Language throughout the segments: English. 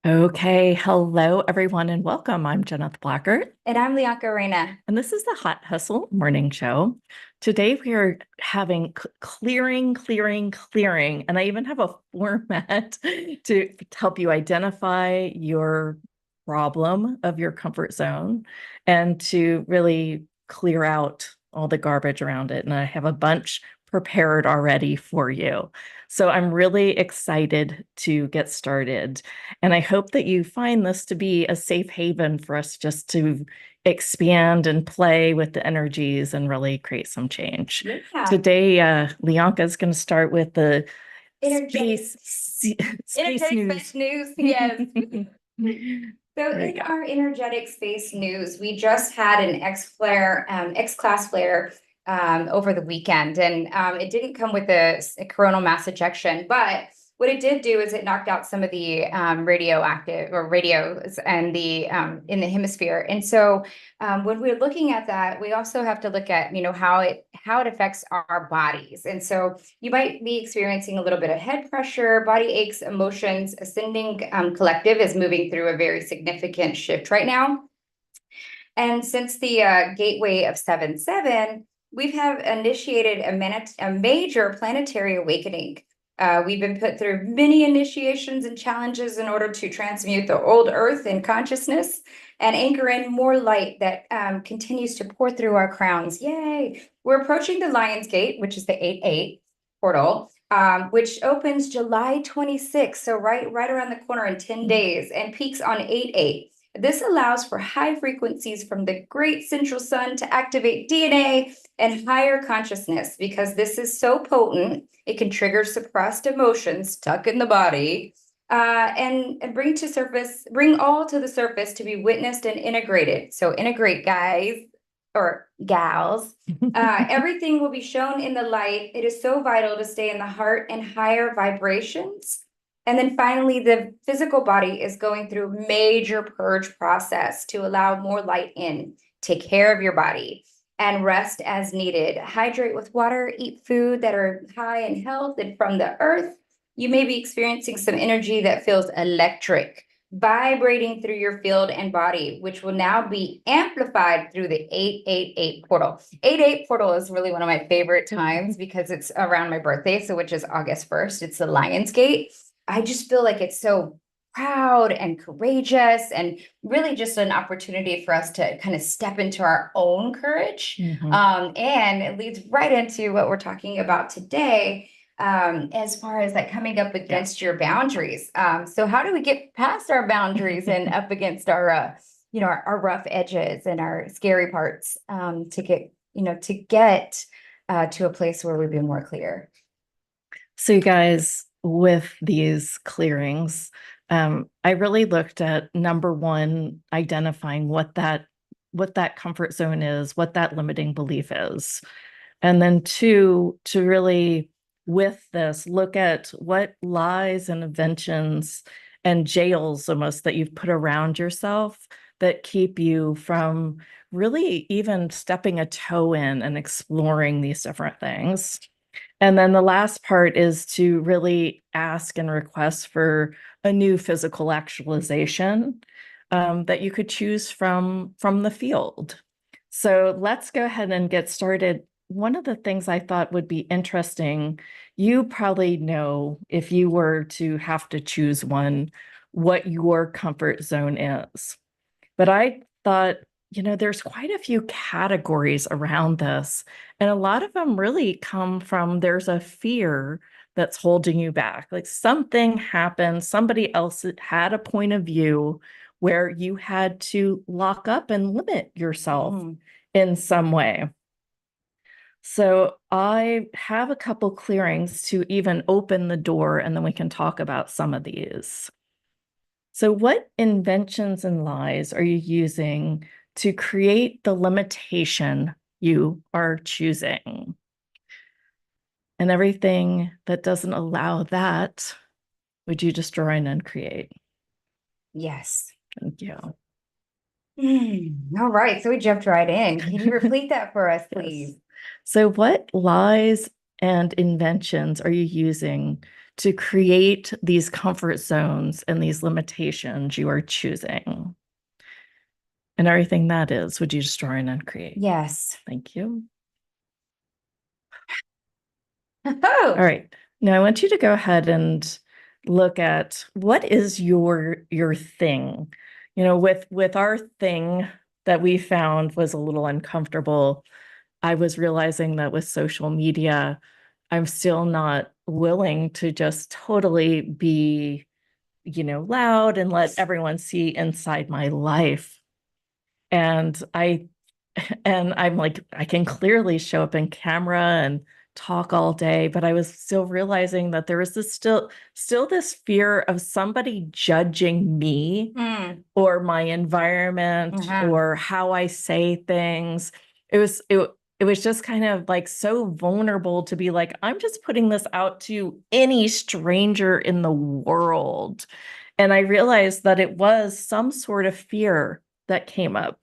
Okay, hello everyone and welcome. I'm Jeneth Lyanca, And I'm Lyanca Reina. and this is the Hot Hustle Morning Show. Today we are having clearing, and I even have a format to help you identify your problem of your comfort zone and to really clear out all the garbage around it. And I have a bunch prepared already for you. So I'm really excited to get started. And I hope that you find this to be a safe haven for us just to expand and play with the energies and really create some change. Yeah. Today, Lyanca is going to start with the Energetic, space energetic news. space news. Yes. So There you in go. our energetic space news, we just had an X-class flare over the weekend, and it didn't come with a coronal mass ejection, but what it did do is it knocked out some of the radioactive or radios and the in the hemisphere. And so when we're looking at that, we also have to look at how it affects our bodies. And so you might be experiencing a little bit of head pressure, body aches, emotions. Ascending Collective is moving through a very significant shift right now. And since the gateway of 7-7, we have initiated a major planetary awakening. We've been put through many initiations and challenges in order to transmute the old earth in consciousness and anchor in more light that continues to pour through our crowns. Yay! We're approaching the Lion's Gate, which is the 8-8 portal, which opens July 26th, so right around the corner in 10 days, and peaks on 8-8. This allows for high frequencies from the great central sun to activate DNA and higher consciousness, because this is so potent. It can trigger suppressed emotions stuck in the body, and bring all to the surface to be witnessed and integrated. So integrate, guys or gals. Everything will be shown in the light. It is so vital to stay in the heart and higher vibrations. And then finally, the physical body is going through a major purge process to allow more light in. Take care of your body and rest as needed. Hydrate with water, eat food that are high in health and from the earth. You may be experiencing some energy that feels electric, vibrating through your field and body, which will now be amplified through the 8-8-8 portal. 8-8 portal is really one of my favorite times because it's around my birthday, so which is August 1st. It's the Lion's Gate. I just feel like it's so proud and courageous and really just an opportunity for us to kind of step into our own courage. And it leads right into what we're talking about today, as far as like coming up against your boundaries. So how do we get past our boundaries and up against our our rough edges and our scary parts, to get to a place where we've been more clear? So, you guys, with these clearings, I really looked at number one, identifying what that comfort zone is, what that limiting belief is. And then two, to really, with this, look at what lies and inventions and jails almost that you've put around yourself that keep you from really even stepping a toe in and exploring these different things. And then the last part is to really ask and request for a new physical actualization that you could choose from the field. So let's go ahead and get started. One of the things I thought would be interesting, you probably know if you were to have to choose one, what your comfort zone is. But I thought, there's quite a few categories around this. And a lot of them really come from there's a fear that's holding you back. Like something happened, somebody else had a point of view where you had to lock up and limit yourself in some way. So I have a couple clearings to even open the door, and then we can talk about some of these. So what inventions and lies are you using to create the limitation you are choosing? And everything that doesn't allow that, would you destroy and uncreate? Yes. Thank you. All right, so we jumped right in. Can you repeat that for us, please? Yes. So what lies and inventions are you using to create these comfort zones and these limitations you are choosing. And everything that is, would you destroy and uncreate? Yes. Thank you. Oh, All right. Now I want you to go ahead and look at what is your thing. You know, with our thing that we found was a little uncomfortable. I was realizing that with social media, I'm still not willing to just totally be, loud and let everyone see inside my life. And I'm like, I can clearly show up in camera and talk all day, but I was still realizing that there was this still this fear of somebody judging me or my environment or how I say things. It was just kind of like so vulnerable to be like, I'm just putting this out to any stranger in the world. And I realized that it was some sort of fear that came up.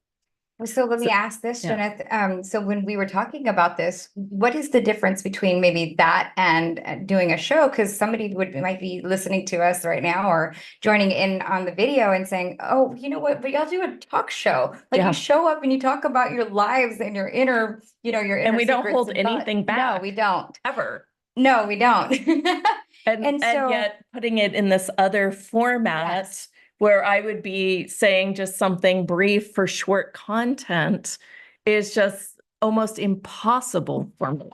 so let me So, ask this, yeah. Jeneth. So when we were talking about this, what is the difference between maybe that and doing a show? Because somebody might be listening to us right now or joining in on the video and saying, "Oh, you know what? But y'all do a talk show. Like Yeah. you show up and you talk about your lives and your inner, your inner And we don't secrets hold and thoughts." anything back. No, we don't. Ever. No, we don't. And so yet putting it in this other format yes. where I would be saying just something brief for short content is just almost impossible for me.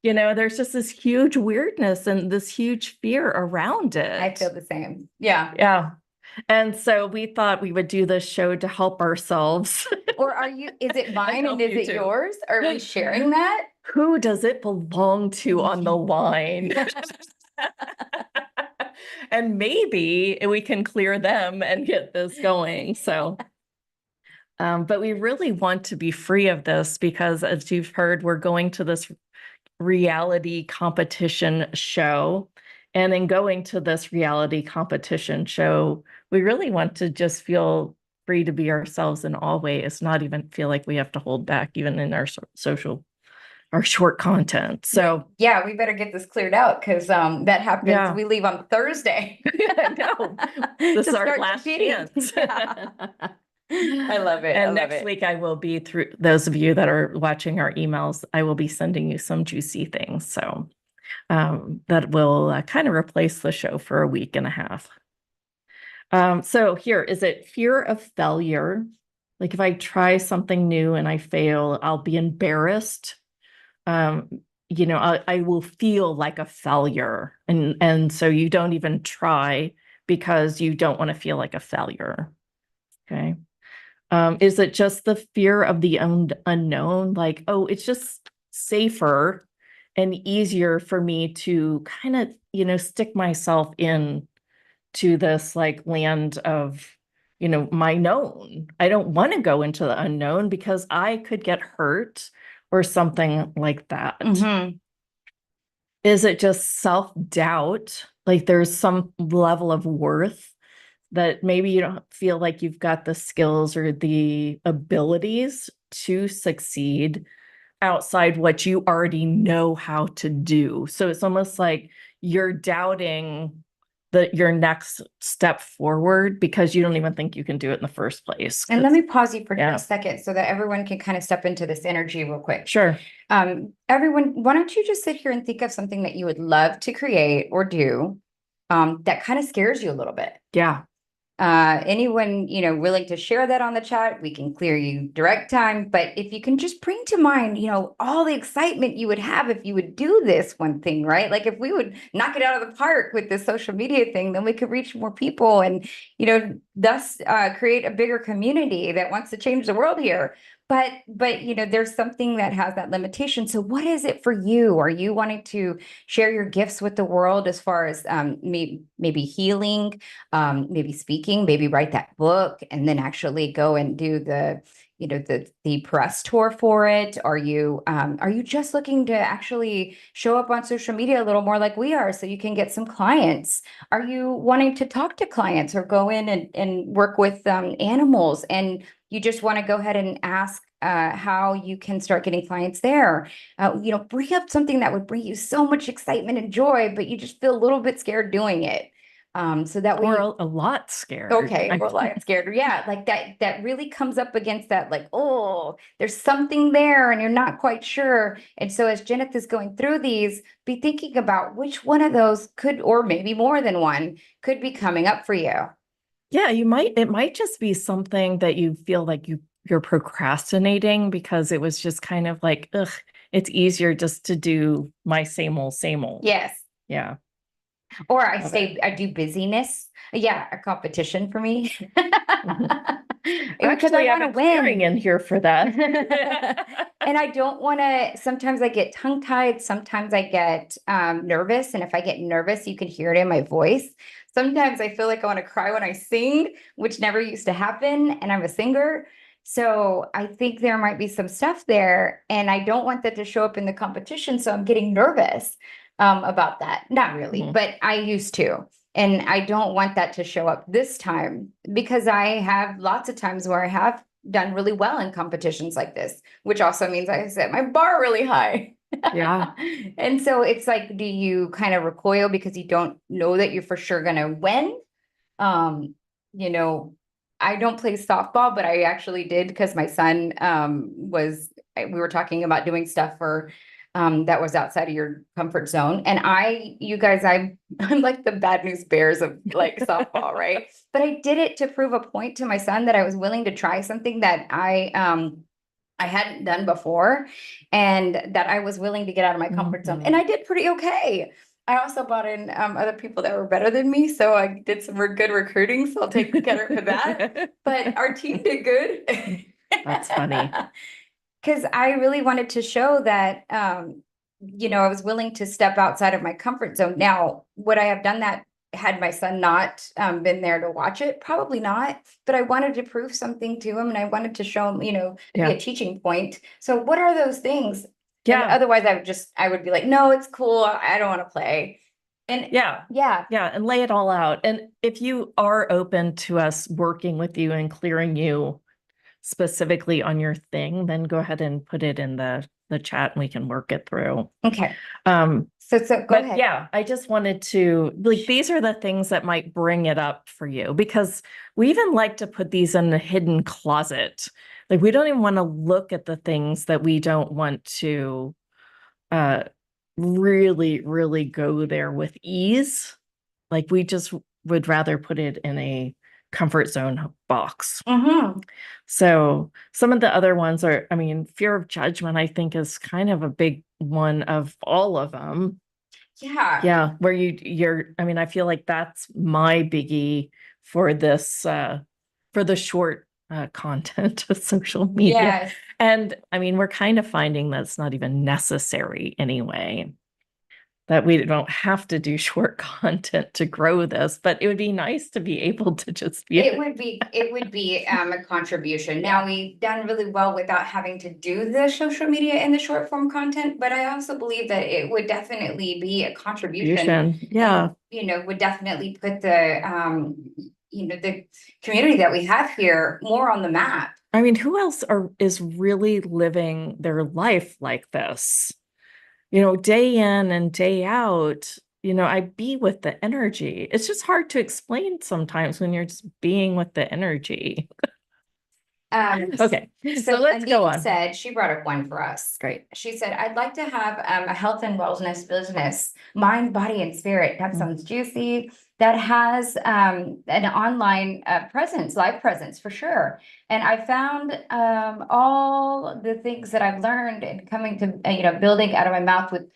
There's just this huge weirdness and this huge fear around it. I feel the same. Yeah. Yeah. And so we thought we would do this show to help ourselves. Or is it mine and help is you it too. yours? Are we sharing that? Who does it belong to on the line? And maybe we can clear them and get this going. So, but we really want to be free of this because, as you've heard, we're going to this reality competition show. And in going to this reality competition show, we really want to just feel free to be ourselves in all ways, not even feel like we have to hold back, even in our our short content. So yeah, we better get this cleared out because that happens. yeah. We leave on Thursday. No, this is our last chance. Yeah. I love it. And next week I will be, through those of you that are watching our emails, I will be sending you some juicy things. So that will kind of replace the show for a week and a half. So here, is it fear of failure? Like if I try something new and I fail, I'll be embarrassed. I will feel like a failure. And so you don't even try because you don't want to feel like a failure. Okay. Is it just the fear of the unknown? Like, oh, it's just safer and easier for me to kind of, stick myself in to this like land of, my known. I don't want to go into the unknown because I could get hurt or something like that. Is it just self-doubt? Like there's some level of worth that maybe you don't feel like you've got the skills or the abilities to succeed outside what you already know how to do. So it's almost like you're doubting your next step forward because you don't even think you can do it in the first place. And let me pause you for Yeah. a second so that everyone can kind of step into this energy real quick. Sure. Everyone, why don't you just sit here and think of something that you would love to create or do that kind of scares you a little bit? Yeah. Anyone, willing to share that on the chat, we can clear you direct time. But if you can just bring to mind, all the excitement you would have if you would do this one thing, right? Like if we would knock it out of the park with this social media thing, then we could reach more people and, thus create a bigger community that wants to change the world here. But there's something that has that limitation. So what is it for you? Are you wanting to share your gifts with the world as far as maybe healing, maybe speaking, maybe write that book and then actually go and do the press tour for it? Are you just looking to actually show up on social media a little more like we are so you can get some clients? Are you wanting to talk to clients or go in and work with animals and you just want to go ahead and ask how you can start getting clients there. Bring up something that would bring you so much excitement and joy, but you just feel a little bit scared doing it. So that way, Or a lot scared. okay, well, I'm scared. Yeah, like that really comes up against that, like, oh, there's something there and you're not quite sure. And so as Jeneth is going through these, be thinking about which one of those could, or maybe more than one, could be coming up for you. Yeah, it might just be something that you feel like you're procrastinating because it was just kind of like, ugh, it's easier just to do my same old, same old. Yes. Yeah. Or I do busyness. Yeah, a competition for me. Because I Actually, I want have to a clearing win. in here for that. And I don't want to, sometimes I get tongue-tied, sometimes I get nervous. And if I get nervous, you can hear it in my voice. Sometimes I feel like I want to cry when I sing, which never used to happen. And I'm a singer. So I think there might be some stuff there. And I don't want that to show up in the competition. So I'm getting nervous about that. Not really, but I used to. And I don't want that to show up this time because I have lots of times where I have done really well in competitions like this, which also means I set my bar really high. Yeah. And so it's like, do you kind of recoil because you don't know that you're for sure going to win? Um, you know, I don't play softball, but I actually did because my son we were talking about doing stuff for that was outside of your comfort zone. And you guys, I'm like the bad news bears of like softball, right? But I did it to prove a point to my son that I was willing to try something that I hadn't done before and that I was willing to get out of my comfort zone. And I did pretty okay. I also brought in other people that were better than me. So I did some good recruiting. So I'll take credit for that. But our team did good. That's funny. Because I really wanted to show that, I was willing to step outside of my comfort zone. Now, would I have done that had my son not been there to watch it? Probably not. But I wanted to prove something to him and I wanted to show him, be a teaching point. So what are those things? Yeah. And otherwise I would be like, no, it's cool. I don't want to play. And yeah, and lay it all out. And if you are open to us working with you and clearing you specifically on your thing, then go ahead and put it in the chat and we can work it through. Okay. So go ahead. Yeah, I just wanted to, like, these are the things that might bring it up for you because we even like to put these in a hidden closet. Like we don't even want to look at the things that we don't want to really, really go there with ease. Like we just would rather put it in a comfort zone box. So some of the other ones are, fear of judgment, I think is kind of a big one of all of them. Yeah. Where I feel like that's my biggie for this, for the short content of social media. Yes. And we're kind of finding that it's not even necessary anyway, that we don't have to do short content to grow this, but it would be nice to be able to just be. It would be a contribution. Now we've done really well without having to do the social media and the short form content, but I also believe that it would definitely be a contribution. Yeah. And, would definitely put the the community that we have here more on the map. Who else is really living their life like this? Day in and day out, I be with the energy. It's just hard to explain sometimes when you're just being with the energy. Okay, so let's go on. She brought up one for us. Great. She said, I'd like to have a health and wellness business, mind, body, and spirit. That sounds juicy. That has an online presence, live presence for sure. And I found all the things that I've learned and coming to, building out of my mouth with,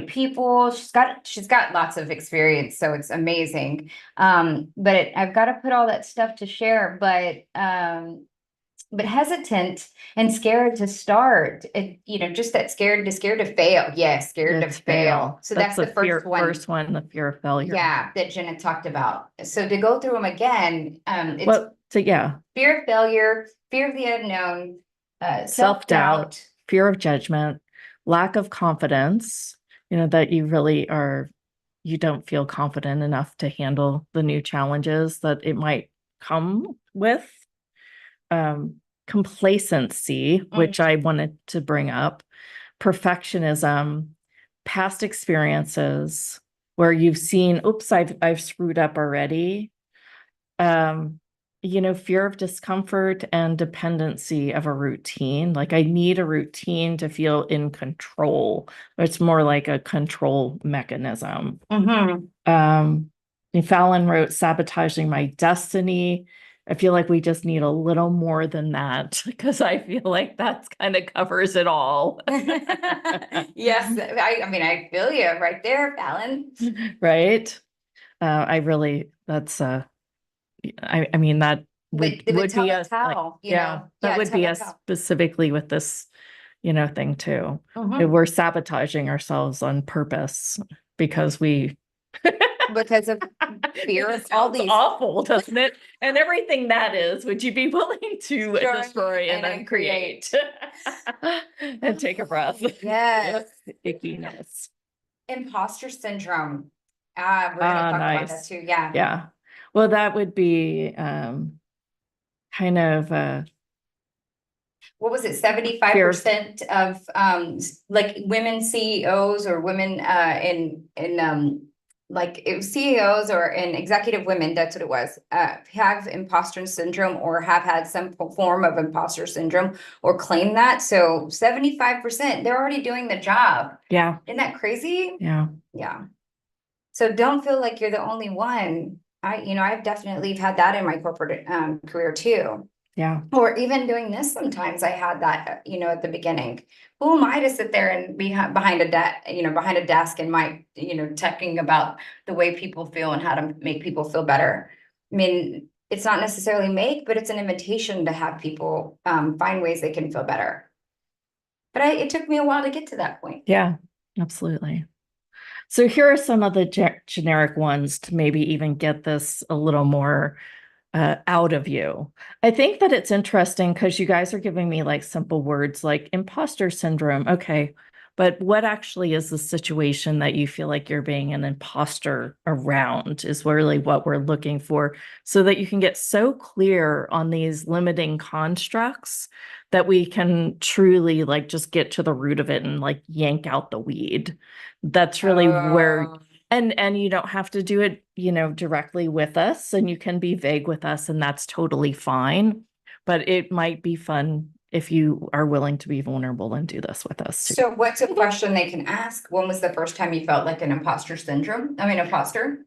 people. She's got lots of experience, so it's amazing. But I've got to put all that stuff to share, but hesitant and scared to start. Just that scared to fail. Yeah, scared to fail. So that's the first one. First one, the fear of failure. Yeah, that Jeneth talked about. So to go through them again, it's fear of failure, fear of the unknown, self-doubt, fear of judgment, lack of confidence, that you don't feel confident enough to handle the new challenges that it might come with. complacency, which I wanted to bring up, perfectionism, past experiences where you've seen, oops, I've screwed up already. Um, fear of discomfort and dependency of a routine. Like I need a routine to feel in control. It's more like a control mechanism. Mhm. And Fallon wrote sabotaging my destiny. I feel like we just need a little more than that because I feel like that kind of covers it all. Yes, I mean, I feel you right there, Fallon. Right? That's I mean that would Tell be us us like, how, yeah, that yeah, would tell be us us how. specifically with this, thing too. Mhm. We're sabotaging ourselves on purpose because we Because of fear it of all sounds these awful, doesn't it? And everything that is, would you be willing to destroy and and uncreate? And take a breath. Yes. Ickiness. Imposter syndrome. We're gonna Ah, talk about that nice. too. Yeah. Yeah. Well, that would be kind of What was it? 75% fear. of like women CEOs or women in like it was CEOs or in executive women, that's what it was, have imposter syndrome or have had some form of imposter syndrome or claim that. So 75%, they're already doing the job. Yeah. Isn't that crazy? Yeah. Yeah. So don't feel like you're the only one. I've definitely had that in my corporate career too. Yeah. Or even doing this, sometimes I had that, at the beginning. Who am I to sit there and be behind behind a desk and talking about the way people feel and how to make people feel better. I mean, it's not necessarily but it's an invitation to have people find ways they can feel better. But it took me a while to get to that point. Yeah. Absolutely. So here are some of the generic ones to maybe even get this a little more out of you. I think that it's interesting because you guys are giving me like simple words like imposter syndrome. Okay. But what actually is the situation that you feel like you're being an imposter around is really what we're looking for so that you can get so clear on these limiting constructs that we can truly like just get to the root of it and like yank out the weed. That's really where Oh. and you don't have to do it, directly with us, and you can be vague with us, and that's totally fine. But it might be fun if you are willing to be vulnerable and do this with us too. So what's a question they can ask? When was the first time you felt like an imposter syndrome? I mean, imposter?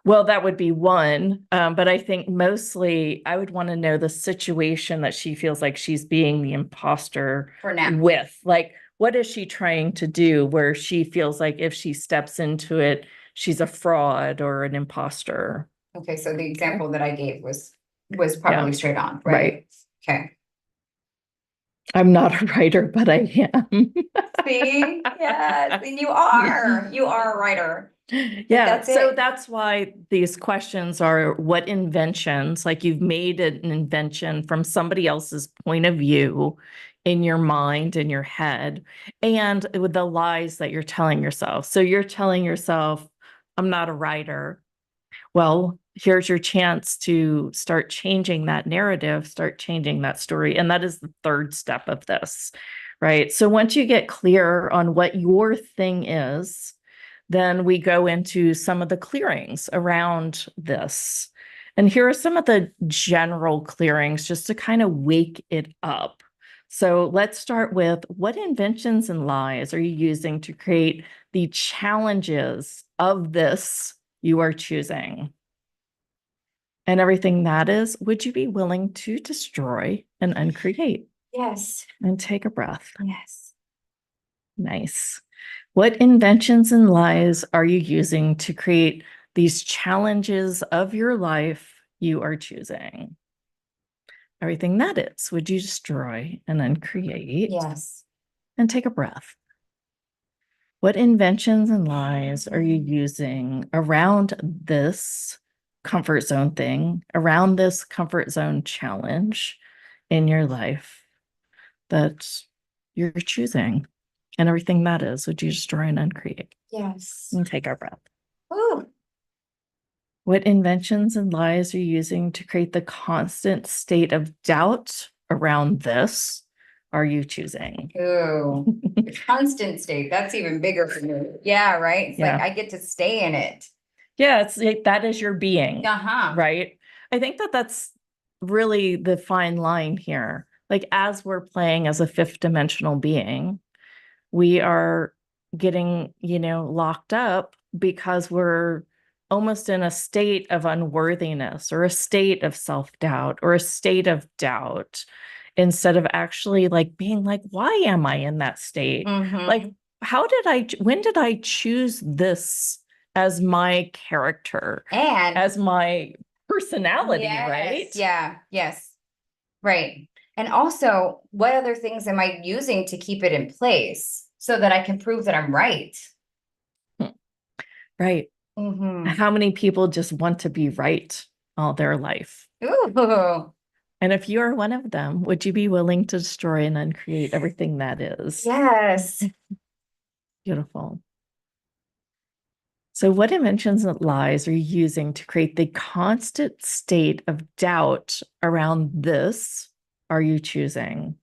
Well, that would be one. But I think mostly I would want to know the situation that she feels like she's being the imposter For now. with. Like, what is she trying to do where she feels like if she steps into it, she's a fraud or an imposter? Okay, so the example that I gave was Yeah, probably straight on, right. right? Okay. I'm not a writer, but I am. See, yes, and you are a writer. Like Yeah, that's so it. that's why these questions are what inventions, like you've made an invention from somebody else's point of view in your mind, in your head, and with the lies that you're telling yourself. So you're telling yourself, I'm not a writer. Well, here's your chance to start changing that narrative, start changing that story. And that is the third step of this, right? So once you get clear on what your thing is, then we go into some of the clearings around this. And here are some of the general clearings just to kind of wake it up. So let's start with what inventions and lies are you using to create the challenges of this you are choosing? And everything that is, would you be willing to destroy and uncreate? Yes, And take a breath. yes. Nice. What inventions and lies are you using to create these challenges of your life you are choosing? Everything that is, would you destroy and uncreate? Yes. And take a breath. What inventions and lies are you using around this comfort zone thing, around this comfort zone challenge in your life that you're choosing? And everything that is, would you destroy and uncreate? Yes. And take our breath. Ooh. What inventions and lies are you using to create the constant state of doubt around this are you choosing? Ooh, the constant state. That's even bigger for me. Yeah, right. It's like Yeah. I get to stay in it. Yeah, it's like that is your being, Uh-huh. right? I think that that's really the fine line here. Like, as we're playing as a fifth dimensional being, we are getting, locked up because we're almost in a state of unworthiness or a state of self-doubt or a state of doubt instead of actually like being like, why am I in that state? Like, Mm-hmm. when did I choose this as my character, And as my personality, yes, right? yeah, yes, right. And also, what other things am I using to keep it in place so that I can prove that I'm right? Right. Mm-hmm. How many people just want to be right all their life? Ooh, And if you are one of them, would you be willing to destroy and uncreate everything that is? yes. Beautiful. So, what dimensions and lies are you using to create the constant state of doubt around this? Are you choosing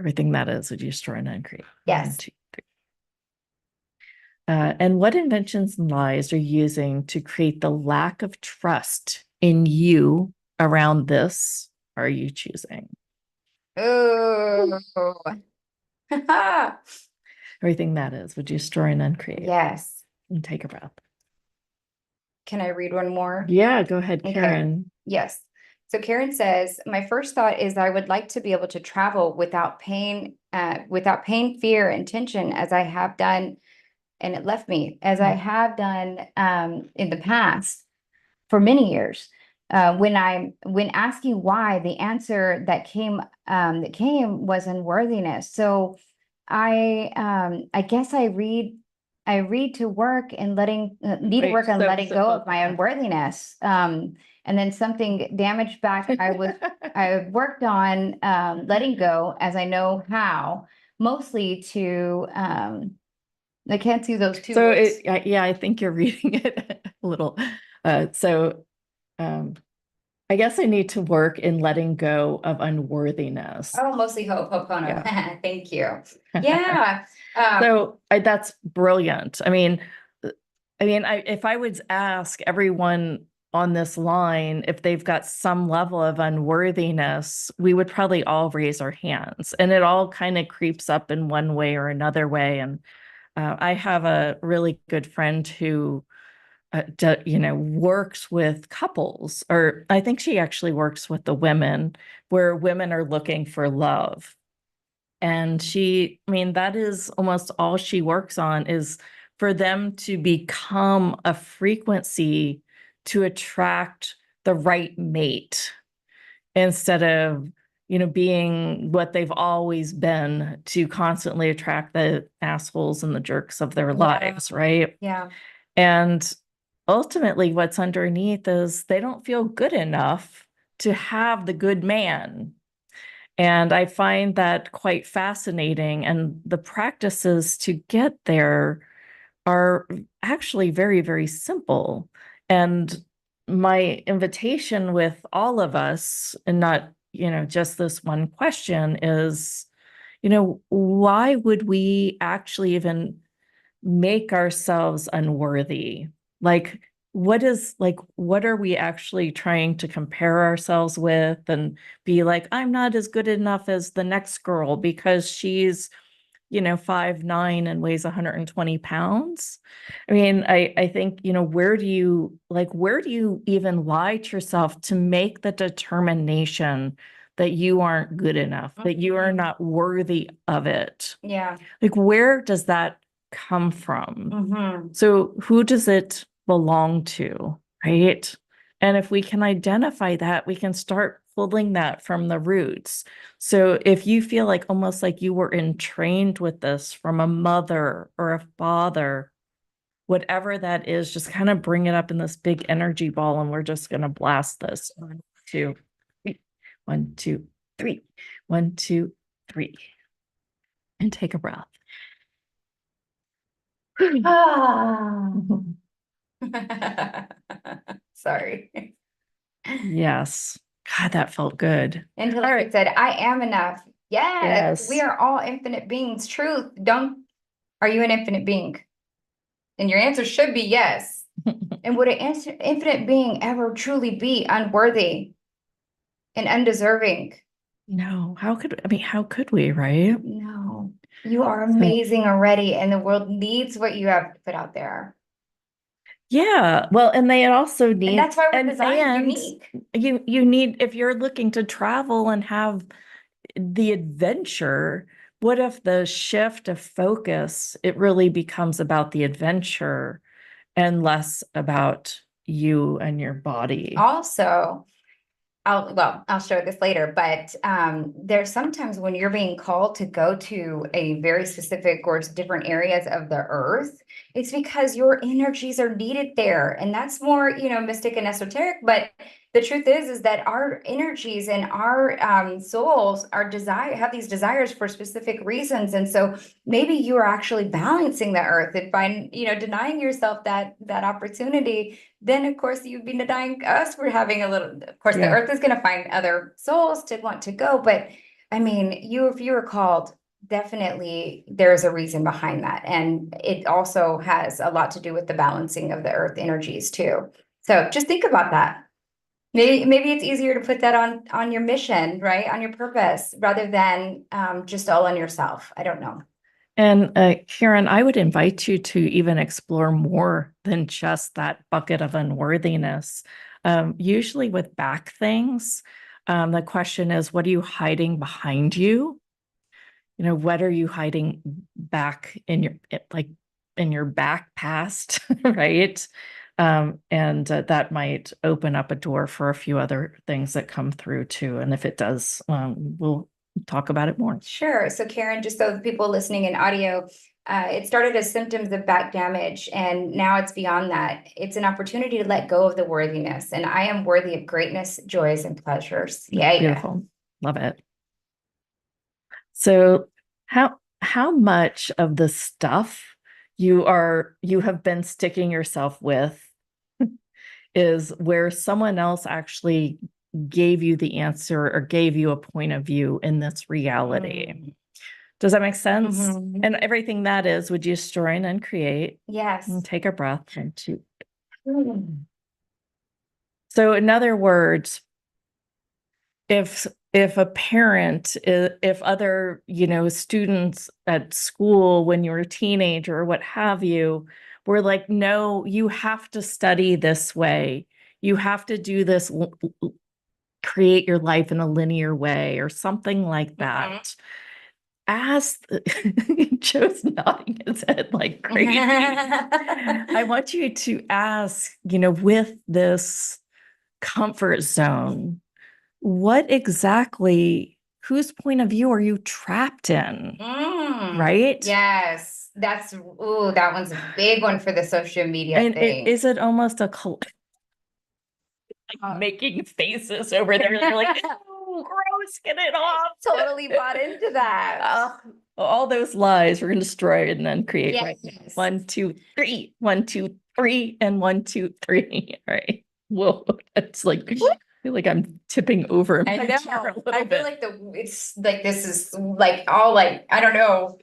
everything that is? Would you destroy and uncreate? One, Yes. two, three. And what inventions and lies are you using to create the lack of trust in you around this? Are you choosing Ooh. everything that is? Would you destroy and uncreate? Yes. And take a breath. Can I read one more? Yeah, go ahead, Okay. Karen. Yes. So Karen says, my first thought is I would like to be able to travel without pain, fear, and tension as I have done, and it left me, as I have done in the past for many years. When asking why, the answer that came was unworthiness. So I guess I read to work and need to Wait, work on letting so go of focus my on. unworthiness. And then something damaged back I worked on letting go as I know how, mostly to I can't see those two So words. yeah, I think you're reading it a little. So um, I guess I need to work in letting go of unworthiness. Oh, mostly Ho'oponopono. Yeah. Thank you. Yeah. So that's brilliant. If I would ask everyone on this line if they've got some level of unworthiness, we would probably all raise our hands, and it all kind of creeps up in one way or another way. And I have a really good friend who, works with couples, or I think she actually works with the women, where women are looking for love. And that is almost all she works on, is for them to become a frequency to attract the right mate instead of, being what they've always been, to constantly attract the assholes and the jerks of their lives, right? Yeah. And ultimately, what's underneath is they don't feel good enough to have the good man. And I find that quite fascinating. And the practices to get there are actually very, very simple. And my invitation with all of us, and not, just this one question, is, why would we actually even make ourselves unworthy? Like, what are we actually trying to compare ourselves with and be like, I'm not as good enough as the next girl because she's, 5'9" and weighs 120 pounds. I think, where do you even lie to yourself to make the determination that you aren't good enough, that you are not worthy of it? Yeah. Like, where does that come from? Mm-hmm. So, who does it belong to, right? And if we can identify that, we can start pulling that from the roots. So, if you feel like almost like you were entrained with this from a mother or a father, whatever that is, just kind of bring it up in this big energy ball, and we're just going to blast this. 1, 2, 3. 1, 2, 3. 1, 2, 3. And take a breath. Ah. Sorry. Yes. God, that felt good. Until All he right. said, I am enough. Yes, we Yes. are all infinite beings. Truth. Don't, are you an infinite being? And your answer should be yes. And would an infinite being ever truly be unworthy and undeserving? No, how could we, right? No, you are So, amazing already, and the world needs what you have to put out there. yeah. Well, and they also And need, that's why we're designed and unique. you need, if you're looking to travel and have the adventure, what if the shift of focus, it really becomes about the adventure and less about you and your body? Also, I'll show this later, but there's sometimes when you're being called to go to a very specific or different areas of the earth, it's because your energies are needed there. And that's more, mystic and esoteric. But the truth is that our energies and our souls have these desires for specific reasons. And so maybe you are actually balancing the earth, and by, denying yourself that opportunity, then of course you'd be denying us for having a little, of course the Yeah. earth is going to find other souls to want to go. But I mean, if you were called, definitely there's a reason behind that. And it also has a lot to do with the balancing of the earth energies too. So just think about that. Maybe it's easier to put that on your mission, right? On your purpose, rather than just all on yourself. I don't know. And Karen, I would invite you to even explore more than just that bucket of unworthiness. Usually with back things, the question is, what are you hiding behind you? What are you hiding back in your back past, right? And that might open up a door for a few other things that come through too. And if it does, we'll talk about it more. Sure. So Karen, just so the people listening in audio, it started as symptoms of back damage, and now it's beyond that. It's an opportunity to let go of the worthiness, and I am worthy of greatness, joys, and pleasures. Yeah, yeah. Beautiful. Love it. So how much of the stuff you have been sticking yourself with is where someone else actually gave you the answer or gave you a point of view in this reality? Does that make sense? Mhm. And everything that is, would you destroy and then create? Yes. And take a breath and two. Mm. So in other words, if a parent, if other, students at school when you were a teenager or what have you, were like, no, you have to study this way. You have to do this, create your life in a linear way or something like that. Ask, Joe's nodding his head like crazy. I want you to ask, with this comfort zone, what exactly, whose point of view are you trapped in? Right? Yes, that one's a big one for the social media And thing. is it almost making faces over there? They're like, oh, gross, get it off. Totally bought into that. All those lies we're going to destroy and then create right now. Yes. 1, 2, 3, 1, 2, 3, and 1, 2, 3. All right. Whoa, it's like I feel like I'm tipping over in I my know. chair a little I feel bit. like it's like this is like all like I don't know.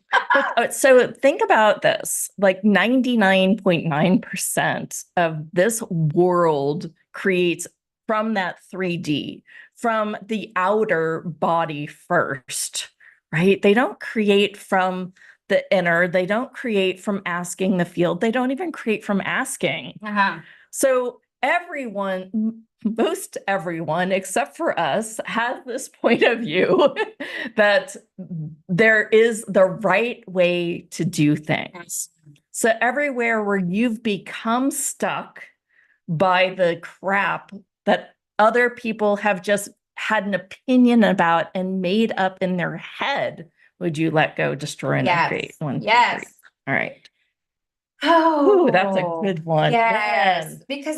So think about this, like 99.9% of this world creates from that 3D, from the outer body first, right? They don't create from the inner, they don't create from asking the field, they don't even create from asking. Uh-huh. So everyone, most everyone except for us, has this point of view that there is the right way to do things. So everywhere where you've become stuck by the crap that other people have just had an opinion about and made up in their head, would you let go, destroy, and create? Yes. 1, 2, 3. Yes. All right. Ooh, that's a Oh, good one. yes. Man. Because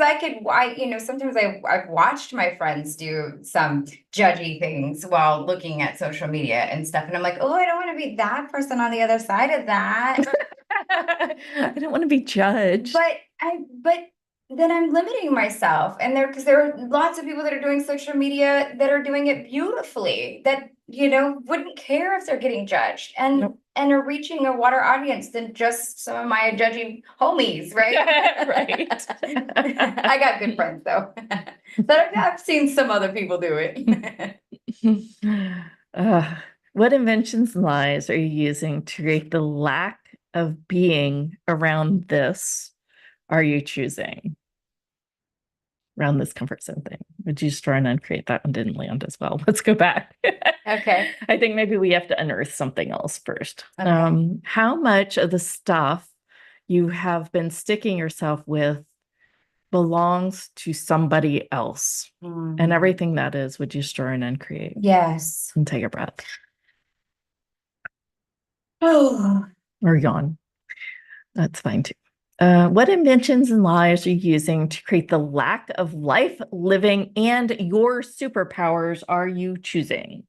sometimes I've watched my friends do some judgy things while looking at social media and stuff. And I'm like, oh, I don't want to be that person on the other side of that. I don't want to be judged. But then I'm limiting myself. And because there are lots of people that are doing social media that are doing it beautifully, that, wouldn't care if they're getting judged Nope. and are reaching a wider audience than just some of my judging homies, right? Right. I got good friends though. But I've seen some other people do it. Uh, what inventions and lies are you using to create the lack of being around this are you choosing? Around this comfort zone thing. Would you just try and uncreate that one? Didn't land as well. Let's go back. Okay. I think maybe we have to unearth something else first. Okay. How much of the stuff you have been sticking yourself with belongs to somebody else? And everything that is, would you store and uncreate? Yes. And take a breath Oh. or yawn. That's fine too. What inventions and lies are you using to create the lack of life, living, and your superpowers are you choosing?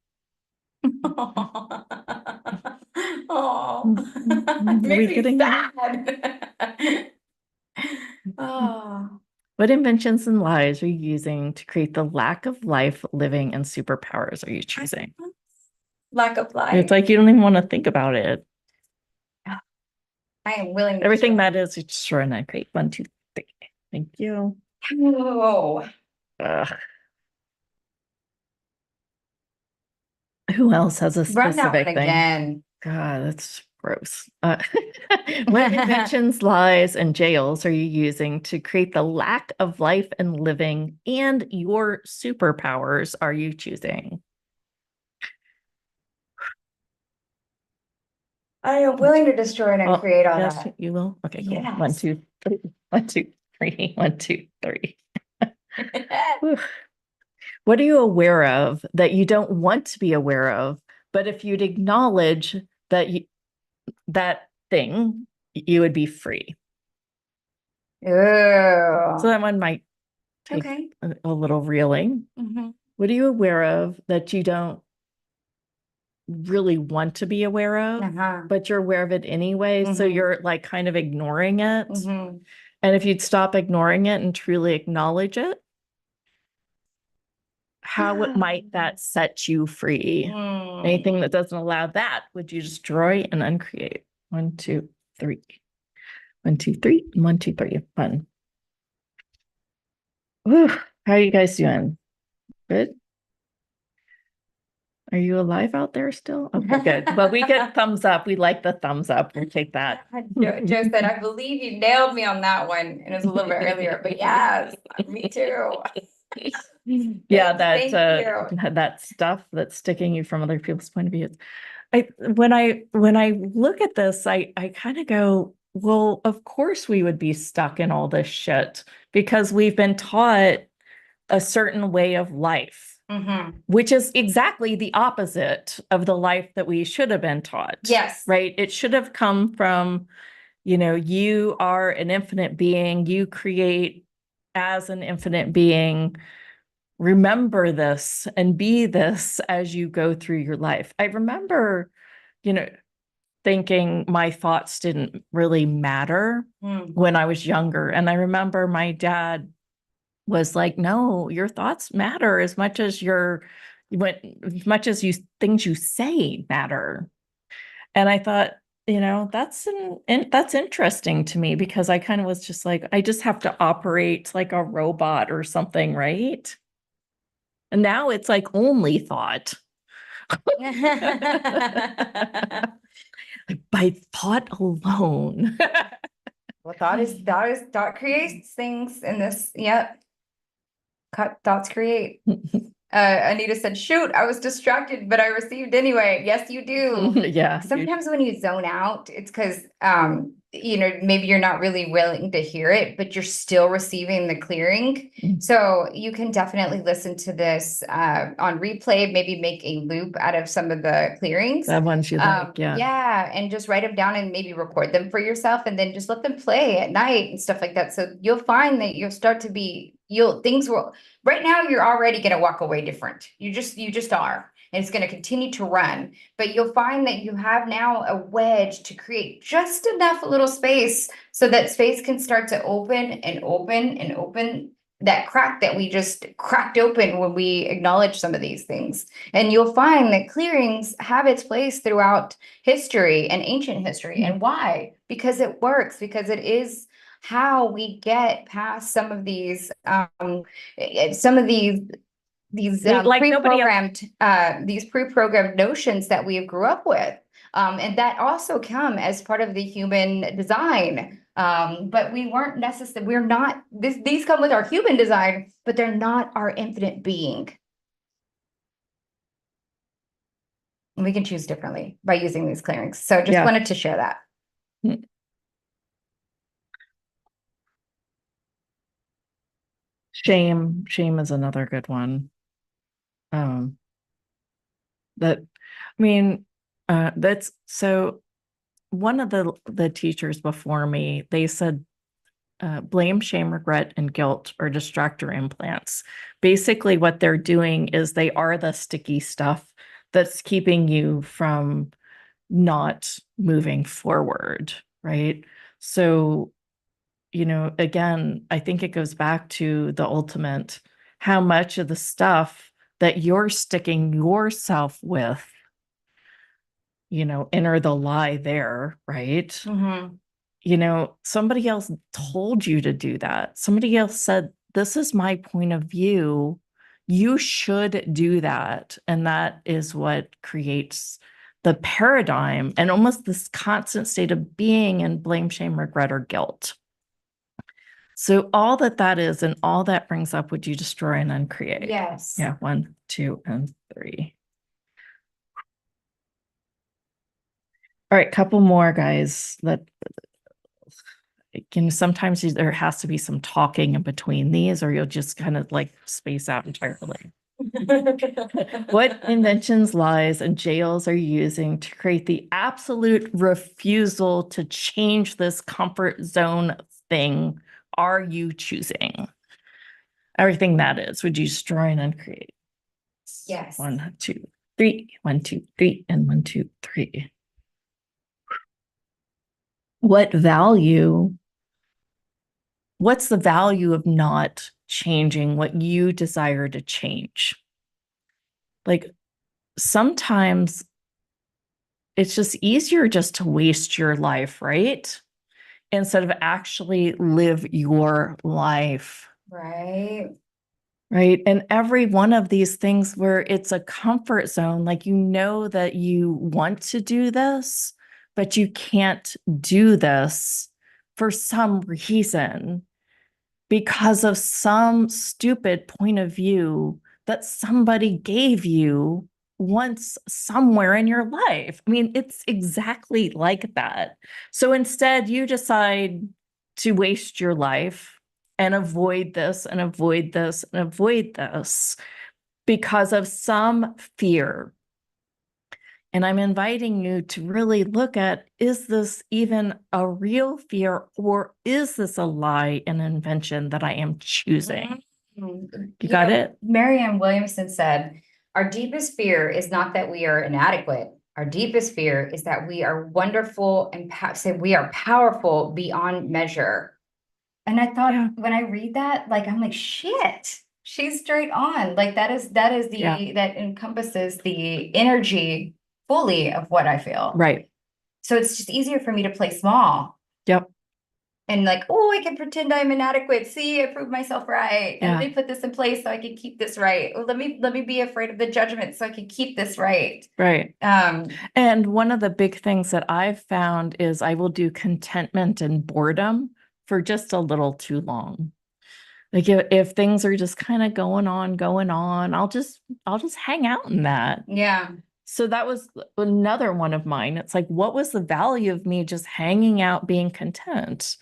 Oh, it Are we makes me getting there? sad. Oh, What inventions and lies are you using to create the lack of life, living, and superpowers are you choosing? lack of life. It's like you don't even want to think about it. I am willing to Everything try. that is, it's sure and I create. 1, 2, 3. Thank you. Oh, Ugh. Who else has a run that one specific thing? again. God, that's gross. What inventions, lies, and jails are you using to create the lack of life and living and your superpowers are you choosing? I am willing to destroy and create all yes, that. you will. Okay, cool. Yes. 1, 2, 3. 1, 2, 3. 1, 2, 3. Whew. What are you aware of that you don't want to be aware of? But if you'd acknowledge that thing, you would be free. So Oh, that one might take okay. a little reeling. What are you aware of that you don't really want to be aware of, Uh-huh. but you're aware of it anyway? So you're like kind of ignoring it. And if you'd stop ignoring it and truly acknowledge it, how might that set you free? Anything that doesn't allow that, would you destroy and uncreate? 1, 2, 3. 1, 2, 3. 1, 2, 3. Fun. Whew. How are you guys doing? Good? Are you alive out there still? Okay, good. Well, we get thumbs up. We like the thumbs up. We'll take that. Joe said, I believe you nailed me on that one. And it was a little bit earlier, but yes, me too. Yeah, that Thank you. that stuff that's sticking you from other people's point of view. When I look at this, I kind of go, well, of course we would be stuck in all this shit because we've been taught a certain way of life. Which is exactly the opposite of the life that we should have been taught. Yes. Right? It should have come from, you are an infinite being, you create as an infinite being. Remember this and be this as you go through your life. I remember, thinking my thoughts didn't really matter when I was younger. And I remember my dad was like, no, your thoughts matter as much as things you say matter. And I thought, that's interesting to me because I kind of was just like, I just have to operate like a robot or something, right? And now it's like only thought. By thought alone. Well, thought creates things in this. Yep. Thoughts create. Anita said, shoot, I was distracted, but I received anyway. Yes, you do. Yeah. Sometimes when you zone out, it's because, maybe you're not really willing to hear it, but you're still receiving the clearing. So you can definitely listen to this on replay, maybe make a loop out of some of the clearings. That ones you like, yeah. Yeah, and just write them down and maybe record them for yourself and then just let them play at night and stuff like that. So you'll find that you'll start to things will right now you're already going to walk away different. You just are. and it's going to continue to run. But you'll find that you have now a wedge to create just enough little space so that space can start to open and open and open, that crack that we just cracked open when we acknowledge some of these things. And you'll find that clearings have its place throughout history and ancient history. And why? Because it works, because it is how we get past some of these Like nobody else. pre-programmed notions that we grew up with. And that also come as part of the human design. But these come with our human design, but they're not our infinite being. And we can choose differently by using these clearings. So just wanted to share that. Shame is another good one. That's so one of the teachers before me, they said blame, shame, regret, and guilt are distractor implants. Basically, what they're doing is they are the sticky stuff that's keeping you from not moving forward, right? So, again, I think it goes back to the ultimate, how much of the stuff that you're sticking yourself with, enter the lie there, right? Mm-hmm. Somebody else told you to do that. Somebody else said, this is my point of view. You should do that. And that is what creates the paradigm and almost this constant state of being in blame, shame, regret, or guilt. So all that is and all that brings up, would you destroy and uncreate? Yes. Yeah, 1, 2, and 3. All right, couple more, guys. Sometimes there has to be some talking in between these, or you'll just kind of like space out entirely. What inventions, lies, and jails are you using to create the absolute refusal to change this comfort zone thing are you choosing? Everything that is, would you destroy and uncreate? Yes. 1, 2, 3. 1, 2, 3, and 1, 2, 3. What's the value of not changing what you desire to change? Like sometimes it's just easier just to waste your life, right? Instead of actually live your life. Right. Right. And every one of these things where it's a comfort zone, like that you want to do this, but you can't do this for some reason because of some stupid point of view that somebody gave you once somewhere in your life. I mean, it's exactly like that. So instead, you decide to waste your life and avoid this and avoid this and avoid this because of some fear. And I'm inviting you to really look at, is this even a real fear, or is this a lie, an invention that I am choosing? You got it? Marianne Williamson said, our deepest fear is not that we are inadequate. Our deepest fear is that we are wonderful and we are powerful beyond measure. And I thought, when I read that, like, I'm like, shit, she's straight on. Like that encompasses the energy fully of what I feel. Right. So it's just easier for me to play small. Yep. And like, oh, I can pretend I'm inadequate. See, I proved myself right. And let me put this in place so I can keep this right. Or let me be afraid of the judgment so I can keep this right. Right. And one of the big things that I've found is I will do contentment and boredom for just a little too long. Like if things are just kind of going on, I'll just hang out in that. Yeah. So that was another one of mine. It's like, what was the value of me just hanging out, being content,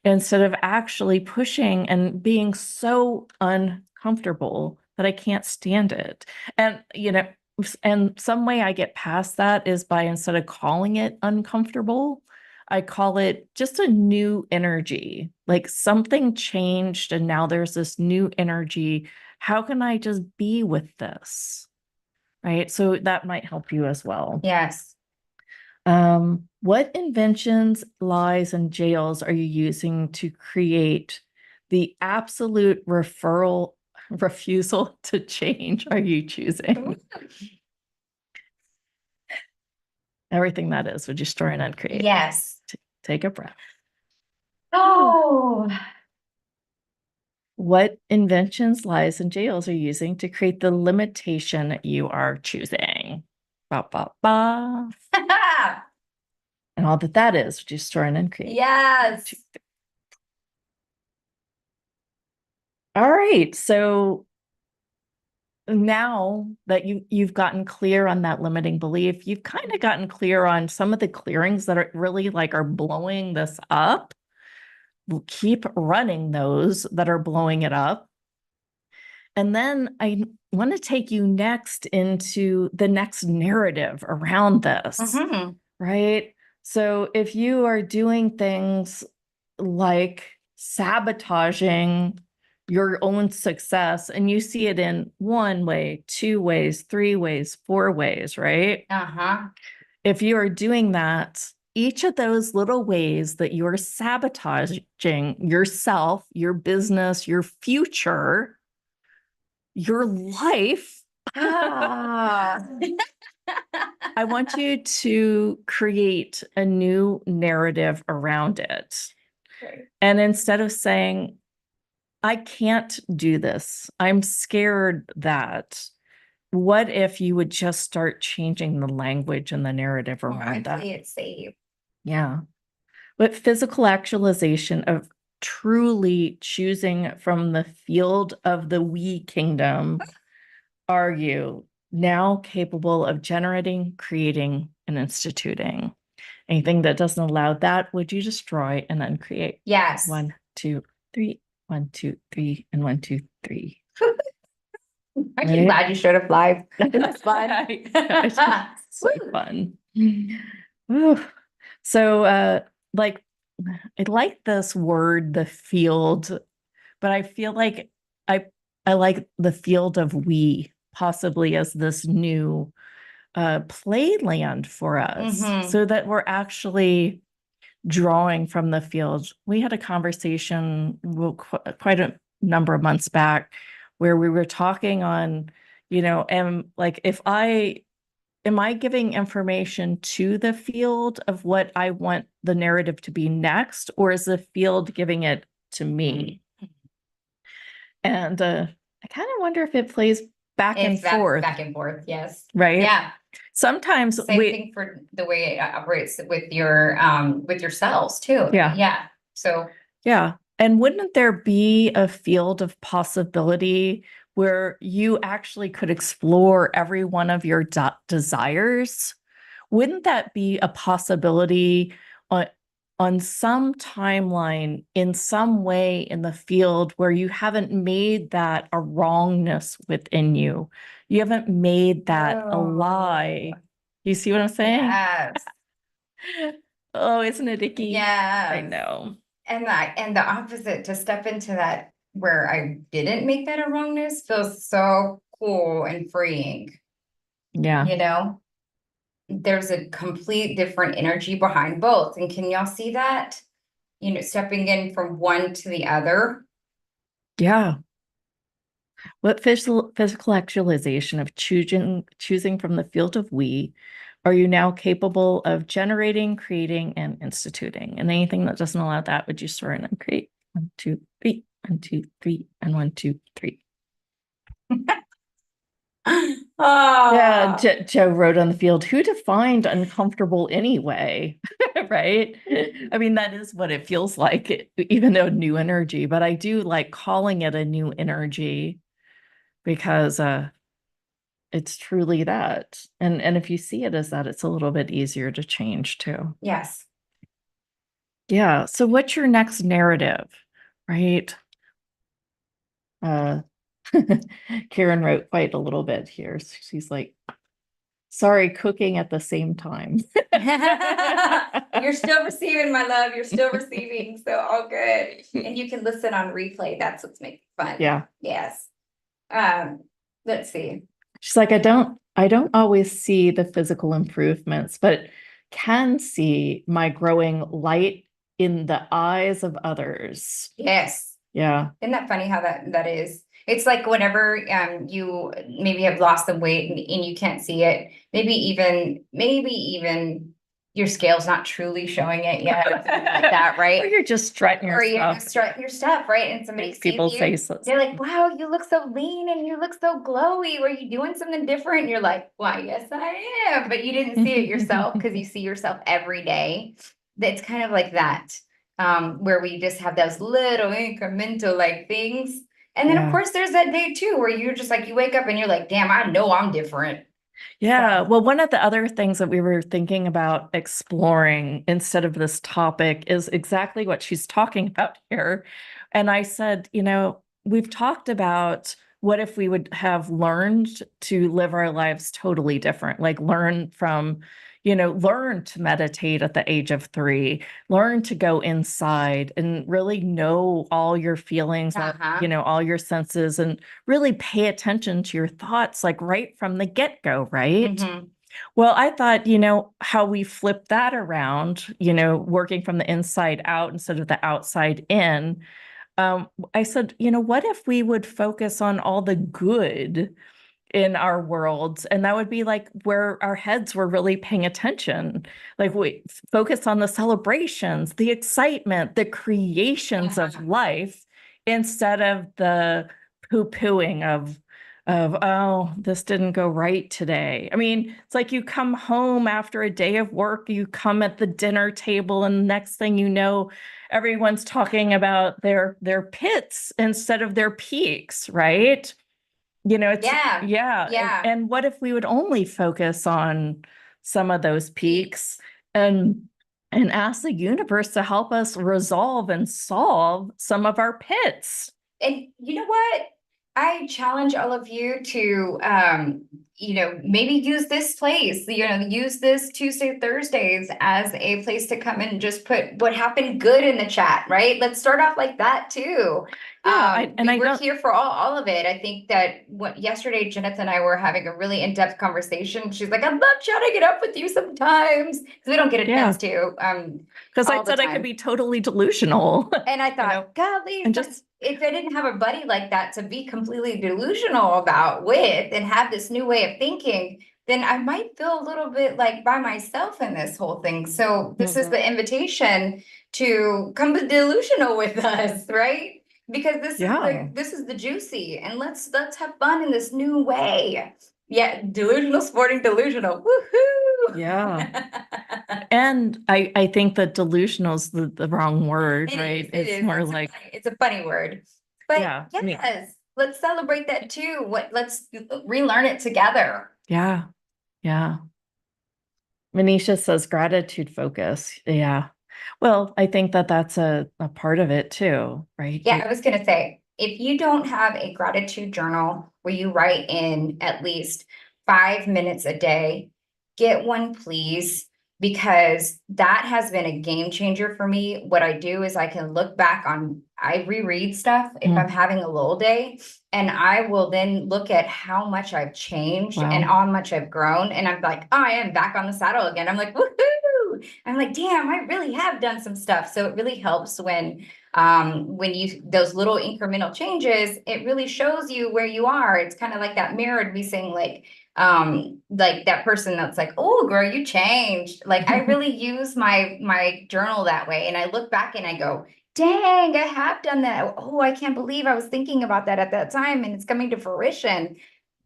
instead of actually pushing and being so uncomfortable that I can't stand it? And, and some way I get past that is by, instead of calling it uncomfortable, I call it just a new energy, like something changed and now there's this new energy. How can I just be with this? right? So that might help you as well. Yes. What inventions, lies, and jails are you using to create the absolute refusal to change are you choosing? Everything that is, would you store and uncreate? Yes. Take a breath. Oh. What inventions, lies, and jails are you using to create the limitation you are choosing? Ba, ba, ba. And all that is, would you store and uncreate? Yes. All right. So now that you've gotten clear on that limiting belief, you've kind of gotten clear on some of the clearings that are really like are blowing this up. We'll keep running those that are blowing it up. And then I want to take you next into the next narrative around this, right? So if you are doing things like sabotaging your own success and you see it in one way, two ways, three ways, four ways, right? If you are doing that, each of those little ways that you're sabotaging yourself, your business, your future, your life, I want you to create a new narrative around it. Right. And instead of saying, I can't do this, I'm scared that, what if you would just start changing the language and the narrative around that? Play it safe. Yeah. But physical actualization of truly choosing from the field of the we kingdom are you now capable of generating, creating, and instituting? Anything that doesn't allow that, would you destroy and then create? Yes. 1, 2, 3, 1, 2, 3, and 1, 2, 3. Aren't you glad you showed up live? It's fun. It's so fun. Ooh. So, like, I like this word, the field, but I feel like I like the field of we possibly as this new playland for us, so that we're actually drawing from the field. We had a conversation quite a number of months back where we were talking on, like, am I giving information to the field of what I want the narrative to be next, or is the field giving it to me? And I kind of wonder if it plays back and forth. Back and forth, yes. Right? Yeah. Sometimes same thing for the way it operates with your cells too. Yeah. Yeah. So yeah. And wouldn't there be a field of possibility where you actually could explore every one of your desires? Wouldn't that be a possibility on some timeline, in some way in the field where you haven't made that a wrongness within you? You haven't made that a lie. You see what I'm saying? yes. Oh, isn't it icky? Yes. I know. And the opposite, to step into that where I didn't make that a wrongness, feels so cool and freeing. Yeah. You know, there's a complete different energy behind both. And can y'all see that? You know, stepping in from one to the other. Yeah. What physical actualization of choosing from the field of we are you now capable of generating, creating, and instituting? And anything that doesn't allow that, would you store and uncreate? 1, 2, 3, 1, 2, 3, and 1, 2, 3. Yeah, Joe wrote on the field, who defined uncomfortable anyway? Right? I mean, that is what it feels like, even though new energy, but I do like calling it a new energy because it's truly that. And if you see it as that, it's a little bit easier to change too. Yes. Yeah. So what's your next narrative, right? Karen wrote quite a little bit here. She's like, sorry, cooking at the same time. You're still receiving, my love. You're still receiving. So all good. And you can listen on replay. That's what's making fun. Yeah. Yes. Let's see. She's like, I I don't always see the physical improvements, but can see my growing light in the eyes of others. Yes. Yeah. Isn't that funny how that is? It's like whenever you maybe have lost some weight and you can't see it, maybe even your scale's not truly showing it yet, or something like that, Or right? you're just strutting your Or you're stuff. just strutting your stuff, right? And somebody Makes sees people you, say so. they're like, wow, you look so lean and you look so glowy. Were you doing something different? And you're like, why, yes, I am. But you didn't see it yourself because you see yourself every day. It's kind of like that, where we just have those little incremental like things. And then of Yeah. course there's that day too where you're just like you wake up and you're like, damn, I know I'm different. So Yeah. Well, one of the other things that we were thinking about exploring instead of this topic is exactly what she's talking about here. And I said, we've talked about what if we would have learned to live our lives totally different, like learn to meditate at the age of 3, learn to go inside and really know all your feelings, uh-huh. all your senses, and really pay attention to your thoughts, like right from the get-go, right? Mm-hmm. Well, I thought, how we flip that around, working from the inside out instead of the outside in. I said, what if we would focus on all the good in our worlds, and that would be like where our heads were really paying attention, like we focus on the celebrations, the excitement, the creations of life, instead of the poo-pooing of oh, this didn't go right today. I mean, it's like you come home after a day of work, you come at the dinner table, and next thing you know, everyone's talking about their pits instead of their peaks, right? It's Yeah. yeah. And Yeah. and what if we would only focus on some of those peaks and and ask the universe to help us resolve and solve some of our pits? And you know what? I challenge all of you to, maybe use this place, use this Tuesday, Thursdays as a place to come and just put what happened good in the chat, right? Let's start off like that too. Yeah, I and I We're don't here for all of it. I think that yesterday, Jeneth and I were having a really in-depth conversation. She's like, I love chatting it up with you sometimes because we don't get a chance yeah, to because I all the said I could time. be totally delusional, And I thought, golly, and just if I didn't have a buddy like that to be completely delusional about with and have this new way of thinking, then I might feel a little bit like by myself in this whole thing. So this is the Mhm. invitation to come be delusional with us, right? Because Yeah, this is the juicy, and let's have fun in this new way. Yeah, delusional sporting delusional. Woohoo! yeah. And I think that delusional is the wrong word, It is, right? it It's is. more like, It's a funny word. But yeah, I mean, yes, let's celebrate that too. Let's relearn it together. yeah, yeah. Manisha says gratitude focus. Yeah. Well, I think that that's a part of it too, right? Yeah, I was gonna say, if you don't have a gratitude journal where you write in at least 5 minutes a day, get one, please, because that has been a game changer for me. What I do is I reread stuff if I'm Mm, having a lull day, and I will then look at how much I've changed and wow. how much I've grown. And I'm like, oh, I am back on the saddle again. I'm like, woohoo! I'm like, damn, I really have done some stuff. So it really helps when you those little incremental changes, it really shows you where you are. It's kind of like that mirror to be saying like that person that's like, oh girl, you changed. Like I really use my journal that way, and I look back and I go, dang, I have done that. Oh, I can't believe I was thinking about that at that time and it's coming to fruition.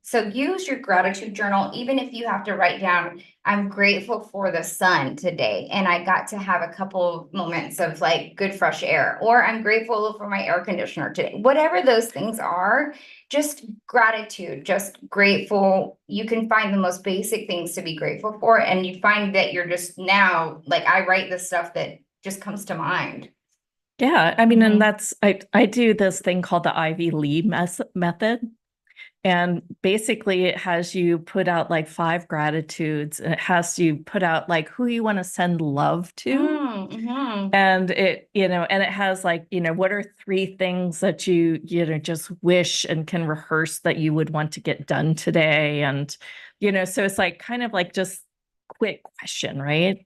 So use your gratitude journal, even if you have to write down, I'm grateful for the sun today. And I got to have a couple moments of like good fresh air, or I'm grateful for my air conditioner today. Whatever those things are, just gratitude, just grateful. You can find the most basic things to be grateful for. And you find that you're just now, like I write the stuff that just comes to mind. Yeah, I mean, and Mhm. that's I do this thing called the Ivy Lee method. And basically, it has you put out like 5 gratitudes, and it has you put out like who you want to send love to. Mm-hmm. And and it has like, what are 3 things that you just wish and can rehearse that you would want to get done today? And, so it's like kind of like just quick question, right?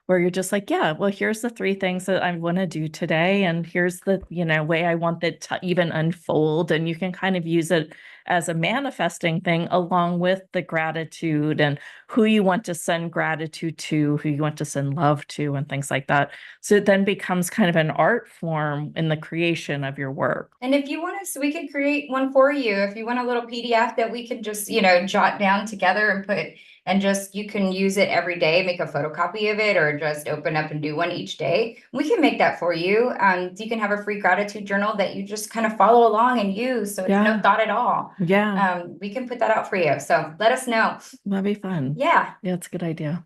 Where you're just like, yeah, well, here's the 3 things that I want to do today. And here's the, way I want that to even unfold. And you can kind of use it as a manifesting thing along with the gratitude and who you want to send gratitude to, who you want to send love to, and things like that. So it then becomes kind of an art form in the creation of your work. And if you want us, we could create one for you. If you want a little PDF that we could just, jot down together and put, and just, you can use it every day, make a photocopy of it, or just open up and do one each day. We can make that for you. You can have a free gratitude journal that you just kind of follow along and use. So it's no thought at all. Yeah. We can put that out for you. So let us know. That'd be fun. Yeah. Yeah, it's a good idea.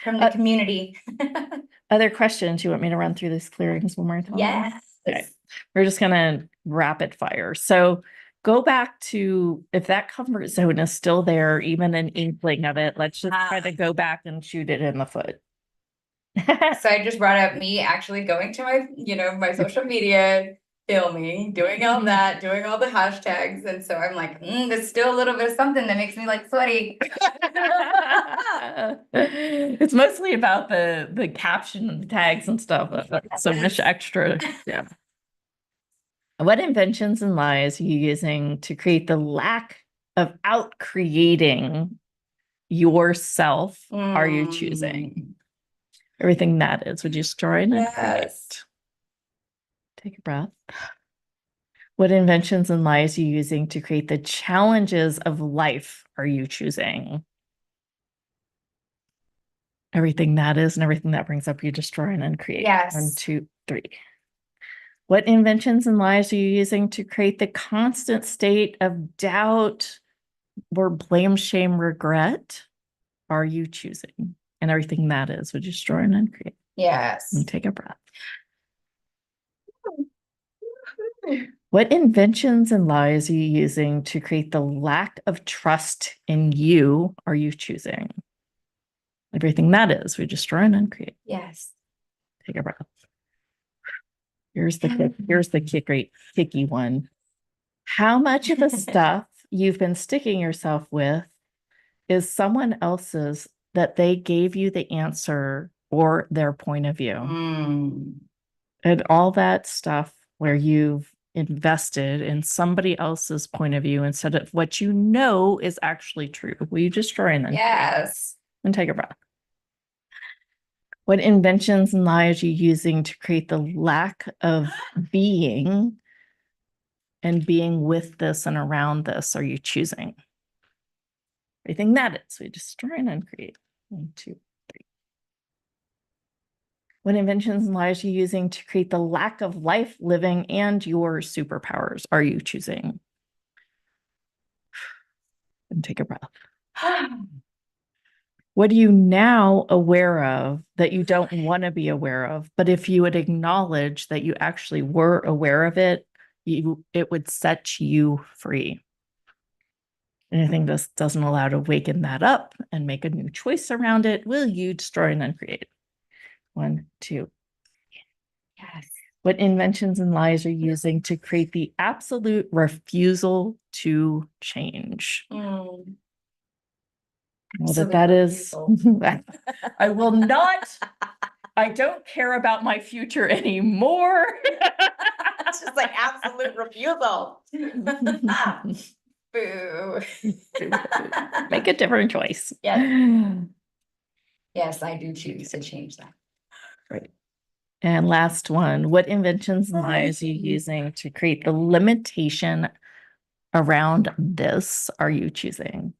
From the community. Other questions? You want me to run through these clearings one more time? Yes. Okay. We're just going to rapid fire. So go back to, if that comfort zone is still there, even an inkling of it, let's just try to go back and shoot it in the foot. So I just brought up me actually going to my, my social media, filming, doing all that, doing all the hashtags. And so I'm like, there's still a little bit of something that makes me like sweaty. It's mostly about the caption and the tags and stuff. So much extra. Yeah. What inventions and lies are you using to create the lack of out creating yourself are you choosing? Everything that is, would you destroy and create? Take a breath. What inventions and lies are you using to create the challenges of life are you choosing? Everything that is and everything that brings up you destroy and uncreate. Yes. 1, 2, 3. What inventions and lies are you using to create the constant state of doubt or blame, shame, regret are you choosing? And everything that is would you destroy and uncreate? Yes. And take a breath. What inventions and lies are you using to create the lack of trust in you are you choosing? Everything that is, we destroy and uncreate. Yes. Take a breath. Here's the kicky one. How much of the stuff you've been sticking yourself with is someone else's that they gave you the answer or their point of view? And all that stuff where you've invested in somebody else's point of view instead of what you know is actually true. Will you destroy and then Yes. and take a breath? What inventions and lies are you using to create the lack of being and being with this and around this are you choosing? Everything that is, we destroy and uncreate. 1, 2, 3. What inventions and lies are you using to create the lack of life, living, and your superpowers are you choosing? And take a breath. What are you now aware of that you don't want to be aware of? But if you would acknowledge that you actually were aware of it, it would set you free. Anything that doesn't allow to waken that up and make a new choice around it, will you destroy and uncreate? 1, 2. Yes. What inventions and lies are you using to create the absolute refusal to change? Well, that is, I will not, I don't care about my future anymore. It's just like absolute refusal. Boo. Make a different choice. Yes. Yes, I do choose to change that. Right. And last one, what inventions and lies are you using to create the limitation around this are you choosing?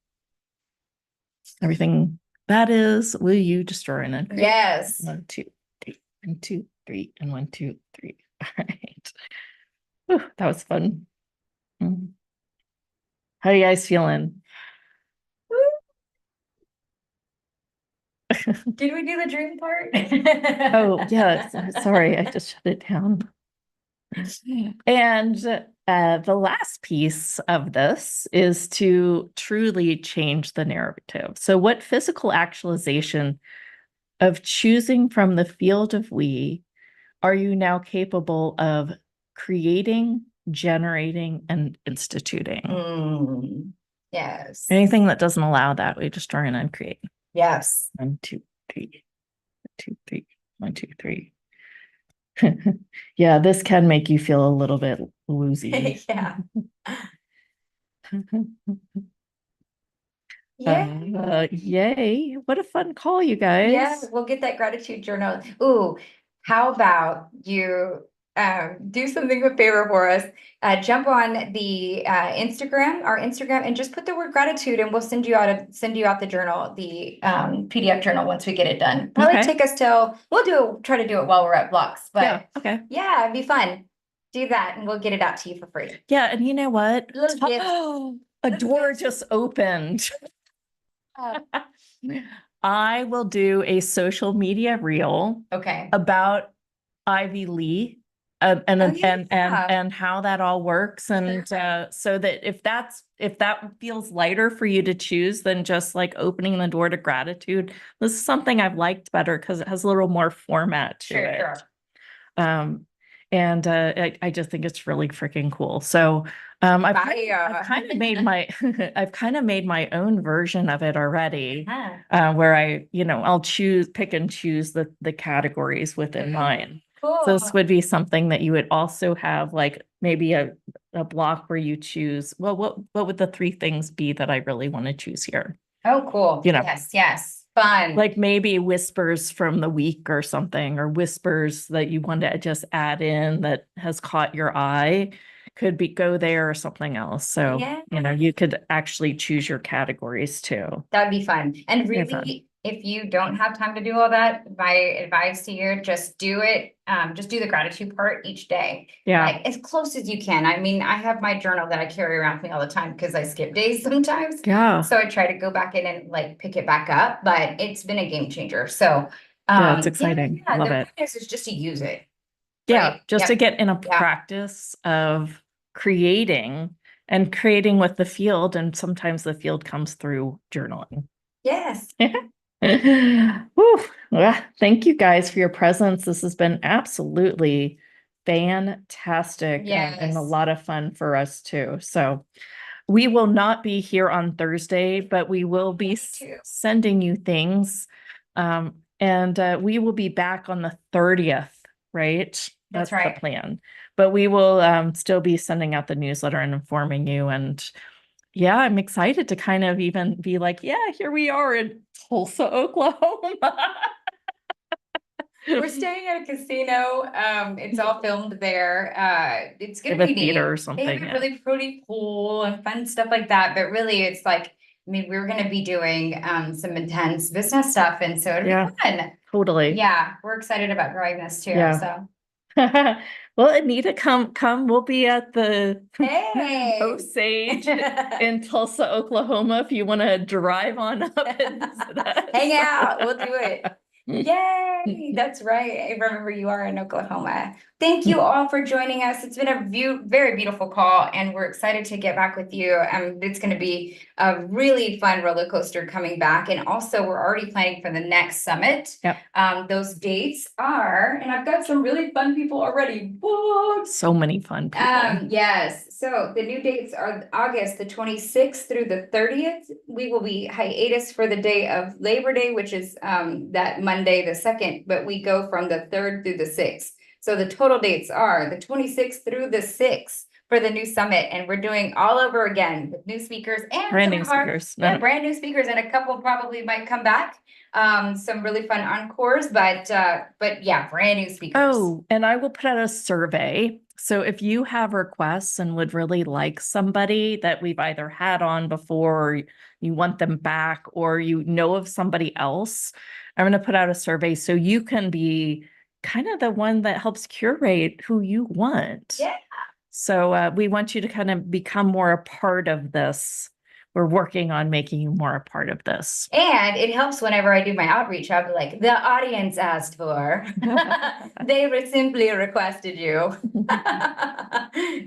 Everything that is, will you destroy and uncreate? Yes. 1, 2, 3, 1, 2, 3, and 1, 2, 3. All right. Whew, that was fun. How are you guys feeling? Did we do the dream part? Oh, yeah. Sorry, I just shut it down. And the last piece of this is to truly change the narrative. So, what physical actualization of choosing from the field of we are you now capable of creating, generating, and instituting? Yes. Anything that doesn't allow that, we destroy and uncreate. Yes. 1, 2, 3, 2, 3, 1, 2, 3. Yeah, this can make you feel a little bit woozy. Yeah. Yeah. Yay. What a fun call, you Yeah, guys. we'll get that gratitude journal. Ooh, how about you do something a favor for us? Jump on the Instagram, our Instagram, and just put the word gratitude, and we'll send you out the journal, the PDF journal once we get it done. Probably Okay. take us till try to do it while we're at blocks, but Yeah, okay. yeah, it'd be fun. Do that, and we'll get it out to you for free. Yeah, and you know what? Little gifts. A door just opened. I will do a social media reel Okay. about Ivy Lee and how that all works. And so that if that feels lighter for you to choose than just like opening the door to gratitude, this is something I've liked better because it has a little more format to it. Sure. And I just think it's really freaking cool. So I've kind of made my I've kind of made my own version of it already, where I'll pick and choose the categories within mine. Cool. So this would be something that you would also have, like maybe a block where you choose, well, what would the 3 things be that I really want to choose here? Oh, cool. Yes. Fun. Like maybe whispers from the week or something, or whispers that you want to just add in that has caught your eye could go there or something else. So, you could actually choose your categories too. That'd be fun. And really, if you don't have time to do all that, my advice to you, just do it. Just do the gratitude part each day. Yeah. Like as close as you can. I mean, I have my journal that I carry around with me all the time because I skip days sometimes. Yeah. So I try to go back in and like pick it back up, but it's been a game changer. So yeah, it's exciting. Yeah, Love the it. practice is just to use it. Yeah, Right? just to get in a practice of creating with the field, and sometimes the field comes through journaling. Yes. Whew. Well, thank you guys for your presence. This has been absolutely fantastic and a lot of fun for us too. So we will not be here on Thursday, but we will be sending you things. And we will be back on the 30th, right? That's right. The plan. But we will still be sending out the newsletter and informing you. And yeah, I'm excited to kind of even be like, yeah, here we are in Tulsa, Oklahoma. We're staying at a casino. It's all filmed there. It's gonna be neat. Theater or something. They have a really pretty pool and fun stuff like that. But really, it's like, I mean, we're gonna be doing some intense business stuff, and so it'll be fun. Totally. Yeah, we're excited about growing this too. Yeah. So. Well, Anita, come. We'll be at the Osage in Tulsa, Oklahoma. If you want to drive on up and visit us. Hang out, we'll do it. Yay! That's right. I remember you are in Oklahoma. Thank you all for joining us. It's been a very beautiful call, and we're excited to get back with you. It's going to be a really fun roller coaster coming back, and also we're already planning for the next summit. Yep. Those dates are, and I've got some really fun people already booked. So many fun people. Yes. So the new dates are August the 26th through the 30th. We will be hiatus for the day of Labor Day, which is that Monday the 2nd, but we go from the 3rd through the 6th. So the total dates are the 26th through the 6th for the new summit, and we're doing all over again with new speakers and brand new speakers, and a couple probably might come back. Some really fun encores, but yeah, brand new speakers. Oh, and I will put out a survey. So if you have requests and would really like somebody that we've either had on before, or you want them back, or you know of somebody else, I'm going to put out a survey so you can be kind of the one that helps curate who you want. Yeah. So we want you to kind of become more a part of this we're working on making you more a part of this. And it helps whenever I do my outreach. I'll be like, the audience asked for. They simply requested you.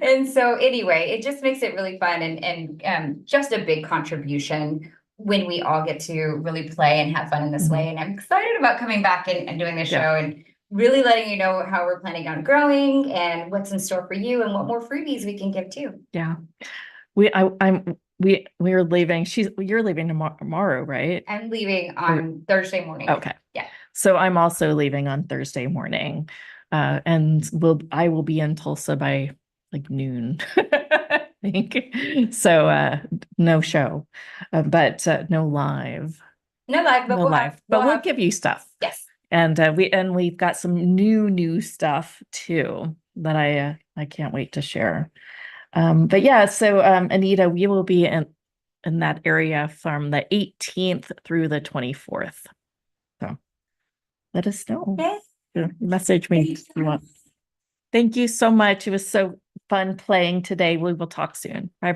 And so anyway, it just makes it really fun and just a big contribution when we all get to really play and have fun in this way. And I'm excited about coming back and doing this show and really letting you know how we're planning on growing and what's in store for you and what more freebies we can give too. Yeah. We're leaving. You're leaving tomorrow, right? I'm leaving on Thursday morning. Okay. Yeah. So I'm also leaving on Thursday morning. And I will be in Tulsa by like noon, I think. So no show, but no live. No live, but No live. But we'll give you stuff. Yes. And we've got some new stuff too that I can't wait to share. But yeah, so Anita, we will be in that area from the 18th through the 24th. So let us know. Okay. Message me if you want. Thank you so much. It was so fun playing today. We will talk soon. Bye.